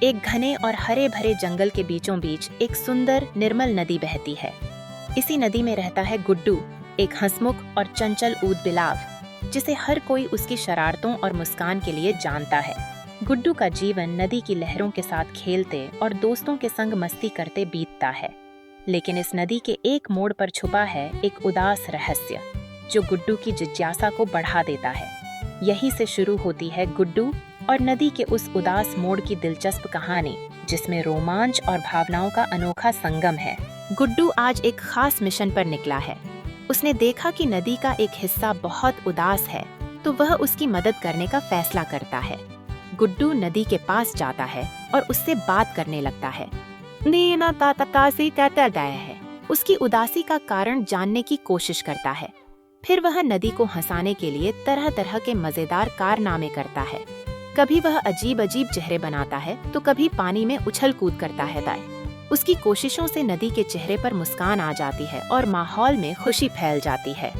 एक घने और हरे भरे जंगल के बीचों बीच एक सुंदर निर्मल नदी बहती है। इसी नदी में रहता है गुड्डू, एक हंसमुख और चंचल ऊद बिलाव, जिसे हर कोई उसकी शरारतों और मुस्कान के लिए जानता है। गुड्डू का जीवन नदी की लहरों के साथ खेलते और दोस्तों के संग मस्ती करते बीतता है। लेकिन इस नदी के एक मोड़ पर छुपा है एक उदास रहस्य, जो गुड्डू की जिज्ञासा को बढ़ा देता है। यहीं से शुरू होती है गुड्डू और नदी के उस उदास मोड़ की दिलचस्प कहानी, जिसमें रोमांच और भावनाओं का अनोखा संगम है। गुड्डू आज एक खास मिशन पर निकला है। उसने देखा कि नदी का एक हिस्सा बहुत उदास है, तो वह उसकी मदद करने का फैसला करता है। गुड्डू नदी के पास जाता है और उससे बात करने लगता है। उसकी उदासी का कारण जानने की कोशिश करता है। फिर वह नदी को हंसाने के लिए तरह तरह के मजेदार कारनामे करता है। कभी वह अजीब अजीब चेहरे बनाता है, तो कभी पानी में उछल कूद करता है। उसकी कोशिशों से नदी के चेहरे पर मुस्कान आ जाती है और माहौल में खुशी फैल जाती है।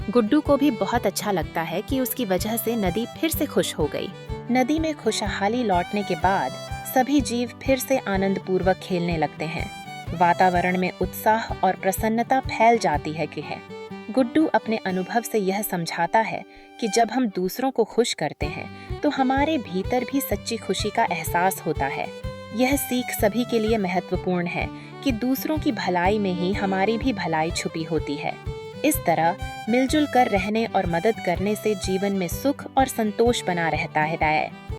गुड्डू को भी बहुत अच्छा लगता है कि उसकी वजह से नदी फिर से खुश हो गई। नदी में खुशहाली लौटने के बाद सभी जीव फिर से आनंद पूर्वक खेलने लगते हैं। वातावरण में उत्साह और प्रसन्नता फैल जाती है। गुड्डू अपने अनुभव से यह समझाता है कि जब हम दूसरों को खुश करते हैं, तो हमारे भीतर भी सच्ची खुशी का एहसास होता है। यह सीख सभी के लिए महत्वपूर्ण है कि दूसरों की भलाई में ही हमारी भी भलाई छुपी होती है। इस तरह मिलजुल कर रहने और मदद करने से जीवन में सुख और संतोष बना रहता है।